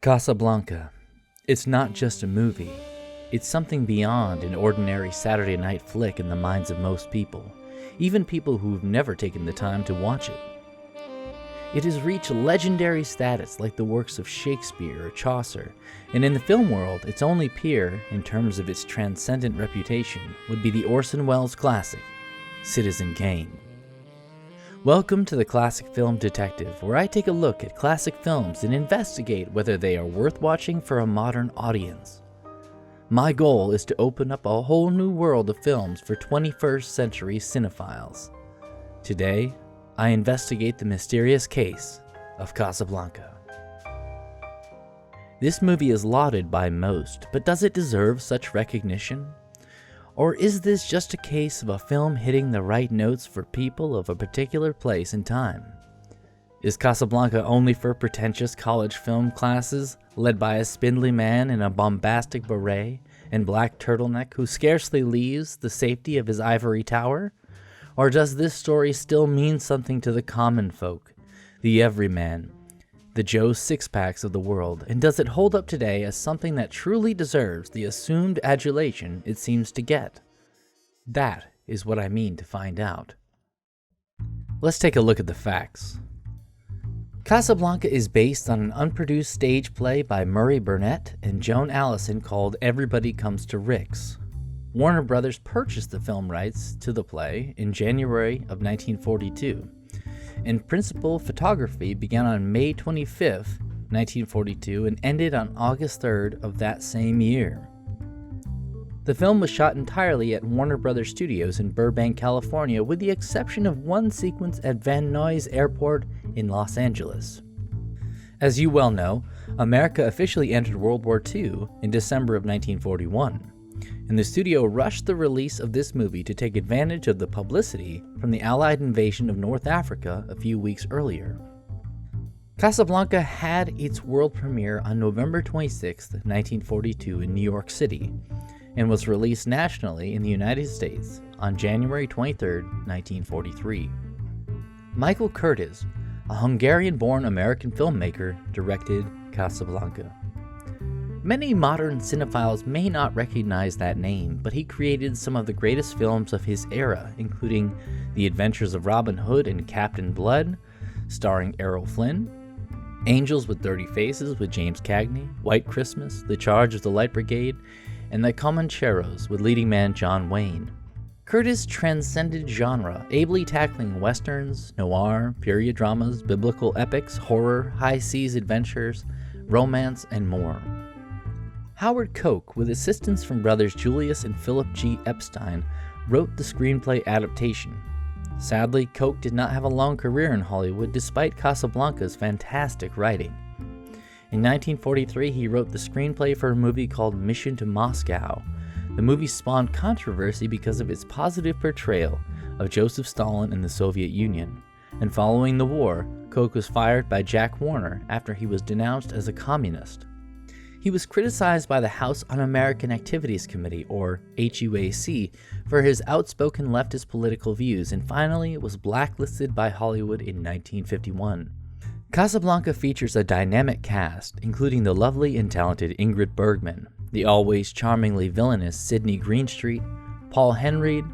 Casablanca. It's not just a movie. It's something beyond an ordinary Saturday night flick in the minds of most people, even people who've never taken the time to watch it. It has reached legendary status like the works of Shakespeare or Chaucer, and in the film world, its only peer, in terms of its transcendent reputation, would be the Orson Welles classic, Citizen Kane. Welcome to the Classic Film Detective, where I take a look at classic films and investigate whether they are worth watching for a modern audience. My goal is to open up a whole new world of films for 21st century cinephiles. Today, I investigate the mysterious case of Casablanca. This movie is lauded by most, but does it deserve such recognition? Or is this just a case of a film hitting the right notes for people of a particular place and time? Is Casablanca only for pretentious college film classes led by a spindly man in a bombastic beret and black turtleneck who scarcely leaves the safety of his ivory tower? Or does this story still mean something to the common folk, the everyman, the Joe Sixpacks of the world, and does it hold up today as something that truly deserves the assumed adulation it seems to get? That is what I mean to find out. Let's take a look at the facts. Casablanca is based on an unproduced stage play by Murray Burnett and Joan Allison called Everybody Comes to Rick's. Warner Brothers purchased the film rights to the play in January of 1942. And principal photography began on May 25th, 1942 and ended on August 3rd of that same year. The film was shot entirely at Warner Brothers Studios in Burbank, California, with the exception of one sequence at Van Nuys Airport in Los Angeles. As you well know, America officially entered World War II in December of 1941. And the studio rushed the release of this movie to take advantage of the publicity from the Allied invasion of North Africa a few weeks earlier. Casablanca had its world premiere on November 26, 1942 in New York City, and was released nationally in the United States on January 23, 1943. Michael Curtiz, a Hungarian-born American filmmaker, directed Casablanca. Many modern cinephiles may not recognize that name, but he created some of the greatest films of his era, including The Adventures of Robin Hood and Captain Blood, starring Errol Flynn, Angels with Dirty Faces with James Cagney, White Christmas, The Charge of the Light Brigade, and The Comancheros with leading man John Wayne. Curtiz transcended genre, ably tackling westerns, noir, period dramas, biblical epics, horror, high seas adventures, romance, and more. Howard Koch, with assistance from brothers Julius and Philip G. Epstein, wrote the screenplay adaptation. Sadly, Koch did not have a long career in Hollywood despite Casablanca's fantastic writing. In 1943, he wrote the screenplay for a movie called Mission to Moscow. The movie spawned controversy because of its positive portrayal of Joseph Stalin in the Soviet Union. And following the war, Koch was fired by Jack Warner after he was denounced as a communist. He was criticized by the House Un-American Activities Committee, or HUAC, for his outspoken leftist political views, and finally was blacklisted by Hollywood in 1951. Casablanca features a dynamic cast, including the lovely and talented Ingrid Bergman, the always charmingly villainous Sidney Greenstreet, Paul Henreid,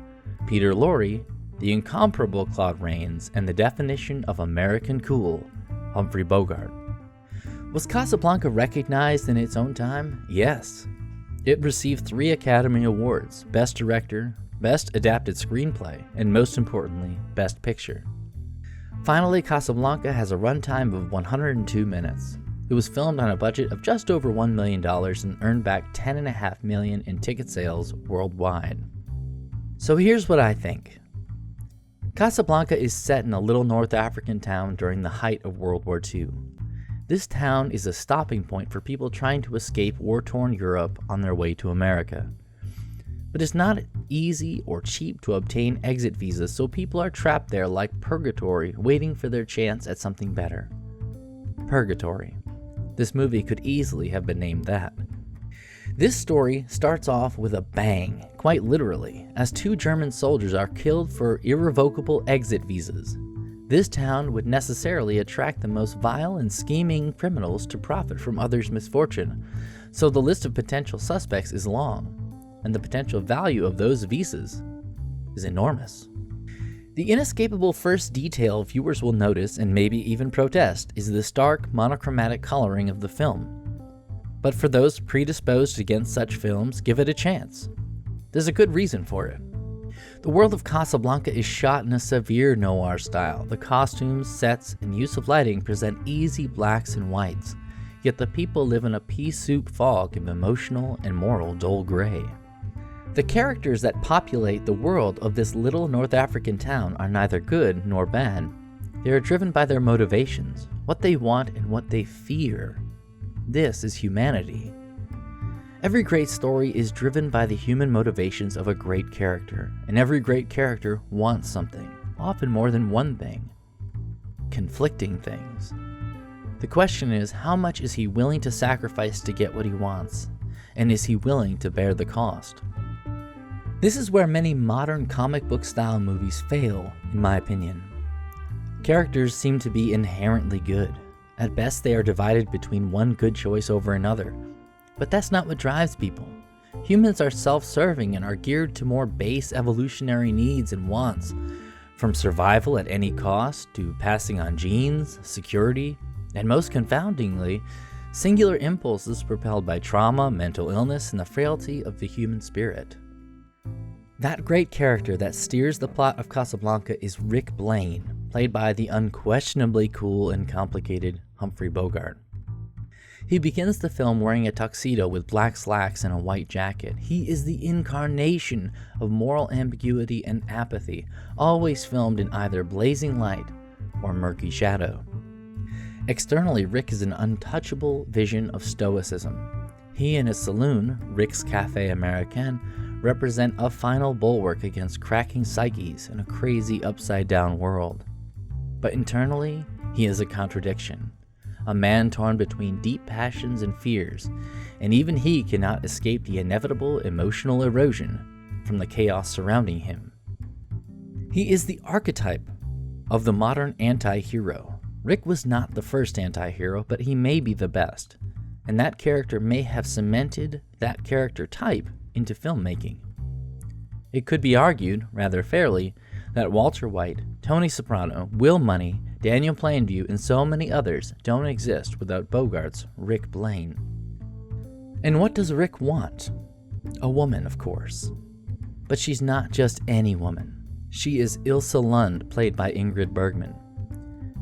Peter Lorre, the incomparable Claude Rains, and the definition of American cool, Humphrey Bogart. Was Casablanca recognized in its own time? Yes. It received 3 Academy Awards: Best Director, Best Adapted Screenplay, and most importantly, Best Picture. Finally, Casablanca has a runtime of 102 minutes. It was filmed on a budget of just over $1 million and earned back $10.5 million in ticket sales worldwide. So here's what I think. Casablanca is set in a little North African town during the height of World War II. This town is a stopping point for people trying to escape war-torn Europe on their way to America. But it's not easy or cheap to obtain exit visas, so people are trapped there like purgatory, waiting for their chance at something better. Purgatory. This movie could easily have been named that. This story starts off with a bang, quite literally, as 2 German soldiers are killed for irrevocable exit visas. This town would necessarily attract the most vile and scheming criminals to profit from others' misfortune, so the list of potential suspects is long, and the potential value of those visas is enormous. The inescapable first detail viewers will notice and maybe even protest is the stark, monochromatic coloring of the film. But for those predisposed against such films, give it a chance. There's a good reason for it. The world of Casablanca is shot in a severe noir style. The costumes, sets, and use of lighting present easy blacks and whites, yet the people live in a pea-soup fog of emotional and moral dull gray. The characters that populate the world of this little North African town are neither good nor bad. They are driven by their motivations, what they want and what they fear. This is humanity. Every great story is driven by the human motivations of a great character, and every great character wants something, often more than one thing. Conflicting things. The question is, how much is he willing to sacrifice to get what he wants, and is he willing to bear the cost? This is where many modern comic book style movies fail, in my opinion. Characters seem to be inherently good. At best, they are divided between one good choice over another. But that's not what drives people. Humans are self-serving and are geared to more base evolutionary needs and wants, from survival at any cost to passing on genes, security, and most confoundingly, singular impulses propelled by trauma, mental illness, and the frailty of the human spirit. That great character that steers the plot of Casablanca is Rick Blaine, played by the unquestionably cool and complicated Humphrey Bogart. He begins the film wearing a tuxedo with black slacks and a white jacket. He is the incarnation of moral ambiguity and apathy, always filmed in either blazing light or murky shadow. Externally, Rick is an untouchable vision of stoicism. He and his saloon, Rick's Café Américain, represent a final bulwark against cracking psyches in a crazy upside-down world. But internally, he is a contradiction. A man torn between deep passions and fears, and even he cannot escape the inevitable emotional erosion from the chaos surrounding him. He is the archetype of the modern anti-hero. Rick was not the first anti-hero, but he may be the best, and that character may have cemented that character type into filmmaking. It could be argued, rather fairly, that Walter White, Tony Soprano, Will Money, Daniel Plainview, and so many others don't exist without Bogart's Rick Blaine. And what does Rick want? A woman, of course. But she's not just any woman. She is Ilse Lund, played by Ingrid Bergman.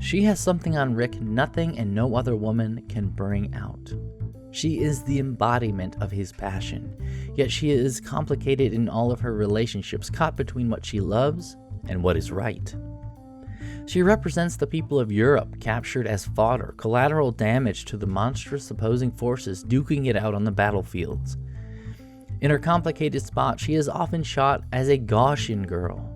She has something on Rick nothing and no other woman can bring out. She is the embodiment of his passion, yet she is complicated in all of her relationships, caught between what she loves and what is right. She represents the people of Europe, captured as fodder, collateral damage to the monstrous opposing forces duking it out on the battlefields. In her complicated spot, she is often shot as a Gaussian girl.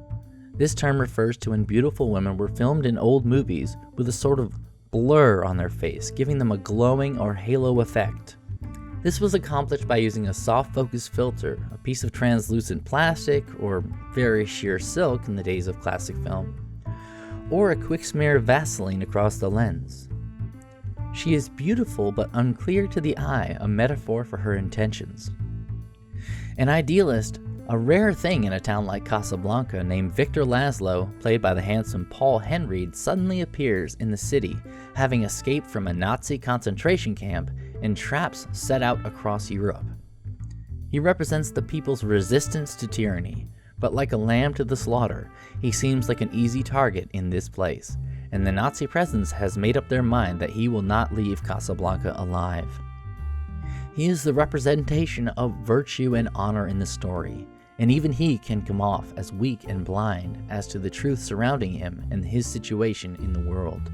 This term refers to when beautiful women were filmed in old movies with a sort of blur on their face, giving them a glowing or halo effect. This was accomplished by using a soft focus filter, a piece of translucent plastic, or very sheer silk in the days of classic film, or a quick smear of Vaseline across the lens. She is beautiful but unclear to the eye, a metaphor for her intentions. An idealist, a rare thing in a town like Casablanca, named Victor Laszlo, played by the handsome Paul Henreid, suddenly appears in the city, having escaped from a Nazi concentration camp and traps set out across Europe. He represents the people's resistance to tyranny, but like a lamb to the slaughter, he seems like an easy target in this place, and the Nazi presence has made up their mind that he will not leave Casablanca alive. He is the representation of virtue and honor in the story, and even he can come off as weak and blind as to the truth surrounding him and his situation in the world.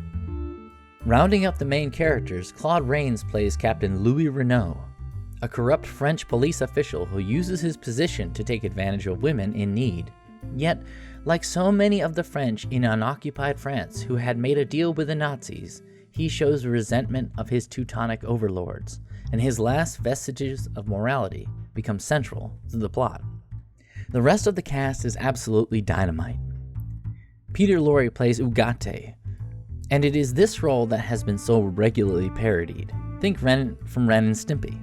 Rounding up the main characters, Claude Rains plays Captain Louis Renault, a corrupt French police official who uses his position to take advantage of women in need. Yet, like so many of the French in unoccupied France who had made a deal with the Nazis, he shows resentment of his Teutonic overlords, and his last vestiges of morality become central to the plot. The rest of the cast is absolutely dynamite. Peter Lorre plays Ugarte, and it is this role that has been so regularly parodied. Think Ren from Ren and Stimpy.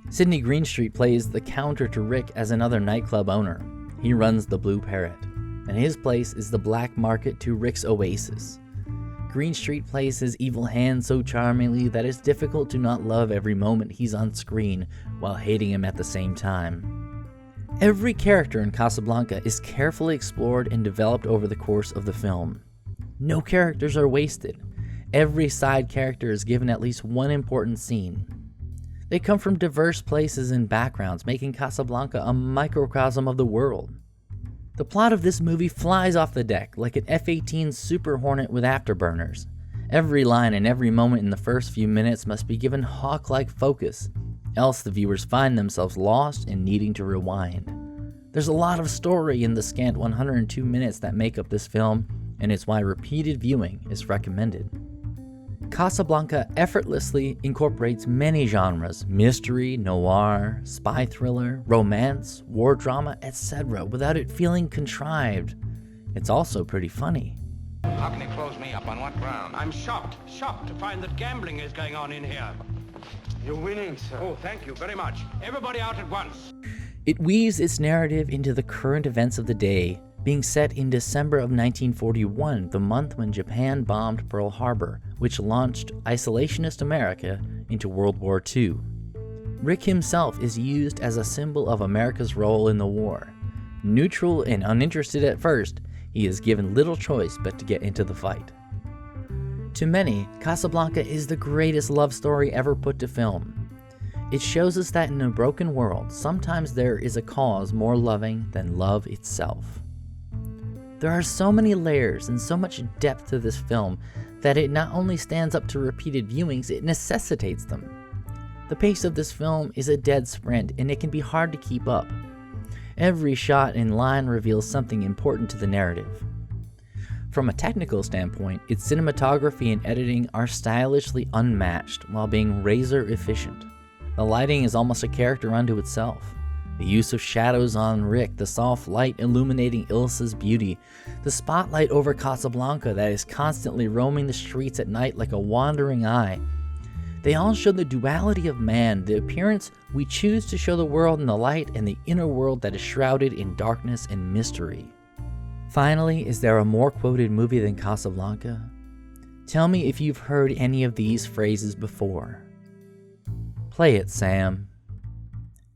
Sidney Greenstreet plays the counter to Rick as another nightclub owner. He runs the Blue Parrot, and his place is the black market to Rick's oasis. Greenstreet plays his evil hand so charmingly that it's difficult to not love every moment he's on screen while hating him at the same time. Every character in Casablanca is carefully explored and developed over the course of the film. No characters are wasted. Every side character is given at least one important scene. They come from diverse places and backgrounds, making Casablanca a microcosm of the world. The plot of this movie flies off the deck like an F-18 Super Hornet with afterburners. Every line and every moment in the first few minutes must be given hawk-like focus, else the viewers find themselves lost and needing to rewind. There's a lot of story in the scant 102 minutes that make up this film, and it's why repeated viewing is recommended. Casablanca effortlessly incorporates many genres: mystery, noir, spy thriller, romance, war drama, etc. without it feeling contrived. It's also pretty funny. How can he close me up? On what ground? I'm shocked to find that gambling is going on in here. You're winning, sir. Oh, thank you very much. Everybody out at once. It weaves its narrative into the current events of the day, being set in December of 1941, the month when Japan bombed Pearl Harbor, which launched isolationist America into World War II. Rick himself is used as a symbol of America's role in the war. Neutral and uninterested at first, he is given little choice but to get into the fight. To many, Casablanca is the greatest love story ever put to film. It shows us that in a broken world, sometimes there is a cause more loving than love itself. There are so many layers and so much depth to this film that it not only stands up to repeated viewings, it necessitates them. The pace of this film is a dead sprint, and it can be hard to keep up. Every shot and line reveals something important to the narrative. From a technical standpoint, its cinematography and editing are stylishly unmatched while being razor efficient. The lighting is almost a character unto itself. The use of shadows on Rick, the soft light illuminating Ilsa's beauty, the spotlight over Casablanca that is constantly roaming the streets at night like a wandering eye. They all show the duality of man, the appearance we choose to show the world in the light, and the inner world that is shrouded in darkness and mystery. Finally, is there a more quoted movie than Casablanca? Tell me if you've heard any of these phrases before. Play it, Sam.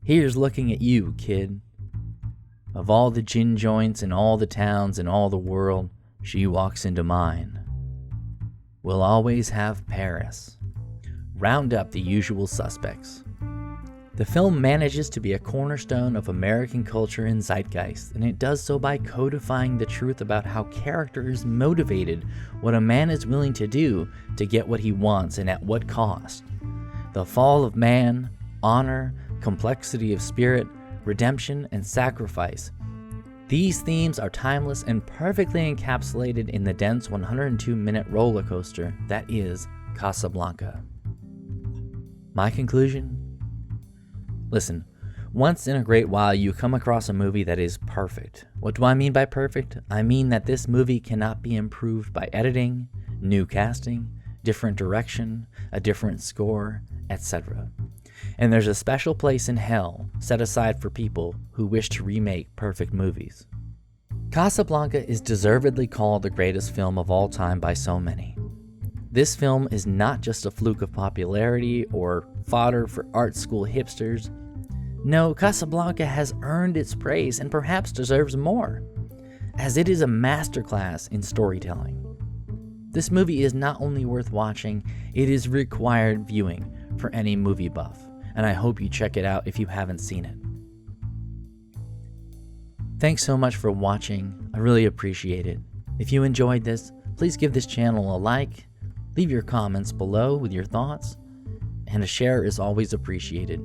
Here's looking at you, kid. Of all the gin joints in all the towns in all the world, she walks into mine. We'll always have Paris. Round up the usual suspects. The film manages to be a cornerstone of American culture and zeitgeist, and it does so by codifying the truth about how character is motivated, what a man is willing to do to get what he wants and at what cost. The fall of man, honor, complexity of spirit, redemption, and sacrifice. These themes are timeless and perfectly encapsulated in the dense 102-minute roller coaster that is Casablanca. My conclusion? Listen, once in a great while you come across a movie that is perfect. What do I mean by perfect? I mean that this movie cannot be improved by editing, new casting, different direction, a different score, etc. And there's a special place in hell set aside for people who wish to remake perfect movies. Casablanca is deservedly called the greatest film of all time by so many. This film is not just a fluke of popularity or fodder for art school hipsters. No, Casablanca has earned its praise and perhaps deserves more, as it is a masterclass in storytelling. This movie is not only worth watching, it is required viewing for any movie buff, and I hope you check it out if you haven't seen it. Thanks so much for watching. I really appreciate it. If you enjoyed this, please give this channel a like, leave your comments below with your thoughts, and a share is always appreciated.